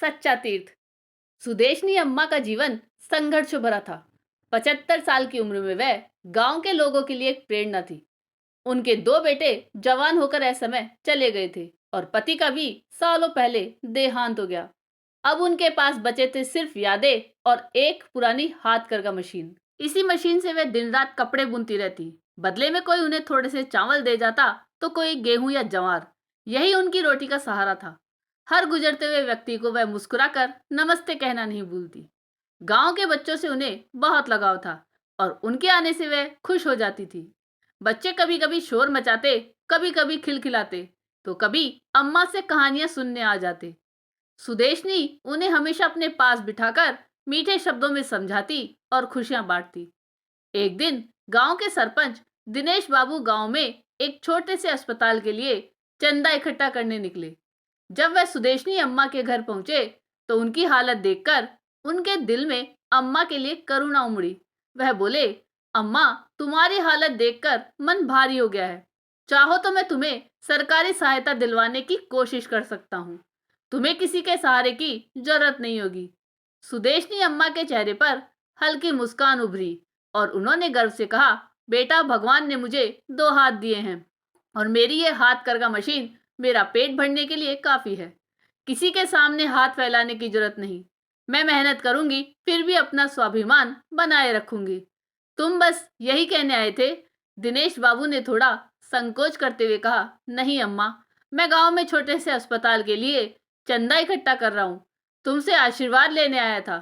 सच्चा तीर्थ। सुदेशनी अम्मा का जीवन संघर्ष भरा था। 75 साल की उम्र में वह गांव के लोगों के लिए एक प्रेरणा थी। उनके दो बेटे जवान होकर असमय चले गए थे और पति का भी सालों पहले देहांत हो गया। अब उनके पास बचे थे सिर्फ यादें और एक पुरानी हाथ करगा मशीन। इसी मशीन से वे दिन रात कपड़े बुनती रहती। बदले में कोई उन्हें थोड़े से चावल दे जाता तो कोई गेहूं या जवार। यही उनकी रोटी का सहारा था। हर गुजरते हुए व्यक्ति को वह मुस्कुराकर नमस्ते कहना नहीं भूलती। गांव के बच्चों से उन्हें बहुत लगाव था और उनके आने से वह खुश हो जाती थी। बच्चे कभी कभी शोर मचाते, कभी कभी खिलखिलाते, तो कभी अम्मा से कहानियां सुनने आ जाते। सुदेशनी उन्हें हमेशा अपने पास बिठाकर मीठे शब्दों में समझाती और खुशियां बांटती। एक दिन गांव के सरपंच दिनेश बाबू गांव में एक छोटे से अस्पताल के लिए चंदा इकट्ठा करने निकले। जब वह सुदेशनी अम्मा के घर पहुंचे तो उनकी हालत देखकर उनके दिल में अम्मा के लिए करुणा उमड़ी। वह बोले, अम्मा, तुम्हारी हालत देखकर मन भारी हो गया है। चाहो तो मैं तुम्हें सरकारी सहायता दिलवाने की कोशिश कर सकता हूँ। तुम्हें किसी के सहारे की जरूरत नहीं होगी। सुदेशनी अम्मा के चेहरे पर हल्की मुस्कान उभरी और उन्होंने गर्व से कहा, बेटा, भगवान ने मुझे दो हाथ दिए हैं और मेरी ये हाथ करगा मशीन मेरा पेट भरने के लिए काफी है। किसी के सामने हाथ फैलाने की जरूरत नहीं। मैं मेहनत करूंगी, फिर भी अपना स्वाभिमान बनाए रखूंगी। तुम बस यही कहने आए थे? दिनेश बाबू ने थोड़ा संकोच करते हुए कहा, नहीं अम्मा, मैं गांव में छोटे से अस्पताल के लिए चंदा इकट्ठा कर रहा हूं। तुमसे आशीर्वाद लेने आया था।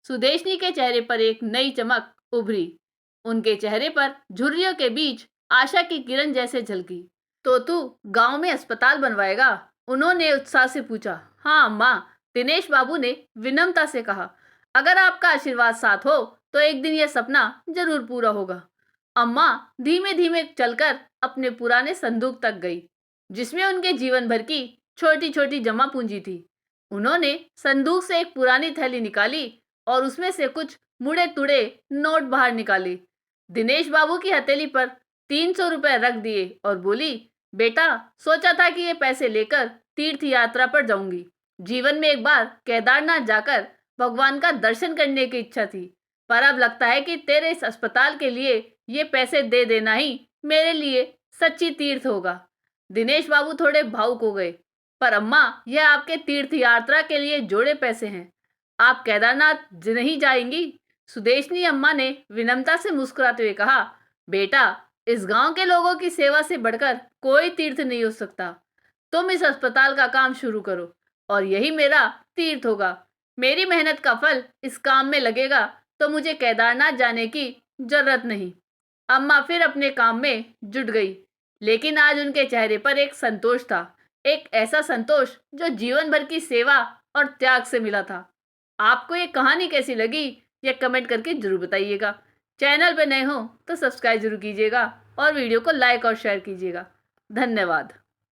सुदेशनी के चेहरे पर एक नई चमक उभरी। उनके चेहरे पर झुर्रियों के बीच आशा की किरण जैसे झलकी। तो तू गांव में अस्पताल बनवाएगा? उन्होंने उत्साह से पूछा। हाँ अम्मा, दिनेश बाबू ने विनम्रता से कहा। अगर आपका आशीर्वाद साथ हो तो एक दिन यह सपना जरूर पूरा होगा। अम्मा धीमे धीमे चलकर अपने पुराने संदूक तक गई, जिसमें उनके जीवन भर की छोटी छोटी जमा पूंजी थी। उन्होंने संदूक से एक पुरानी थैली निकाली और उसमें से कुछ मुड़े तुड़े नोट बाहर निकाले। दिनेश बाबू की हथेली पर 300 रुपए रख दिए और बोली, बेटा, सोचा था कि ये पैसे लेकर तीर्थ यात्रा पर जाऊंगी। जीवन में एक बार केदारनाथ जाकर भगवान का दर्शन करने की इच्छा थी, पर अब लगता है कि तेरे इस अस्पताल के लिए ये पैसे दे देना ही मेरे लिए सच्ची तीर्थ होगा। दिनेश बाबू थोड़े भावुक हो गए। पर अम्मा, यह आपके तीर्थ यात्रा के लिए जोड़े पैसे हैं। आप केदारनाथ नहीं जाएंगी? सुदेशनी अम्मा ने विनम्रता से मुस्कुराते हुए कहा, बेटा, इस गांव के लोगों की सेवा से बढ़कर कोई तीर्थ नहीं हो सकता। तुम इस अस्पताल का काम शुरू करो और यही मेरा तीर्थ होगा। मेरी मेहनत का फल इस काम में लगेगा तो मुझे केदारनाथ जाने की जरूरत नहीं। अम्मा फिर अपने काम में जुट गई, लेकिन आज उनके चेहरे पर एक संतोष था। एक ऐसा संतोष जो जीवन भर की सेवा और त्याग से मिला था। आपको ये कहानी कैसी लगी, ये कमेंट करके जरूर बताइएगा। चैनल पर नए हो तो सब्सक्राइब जरूर कीजिएगा और वीडियो को लाइक और शेयर कीजिएगा। धन्यवाद।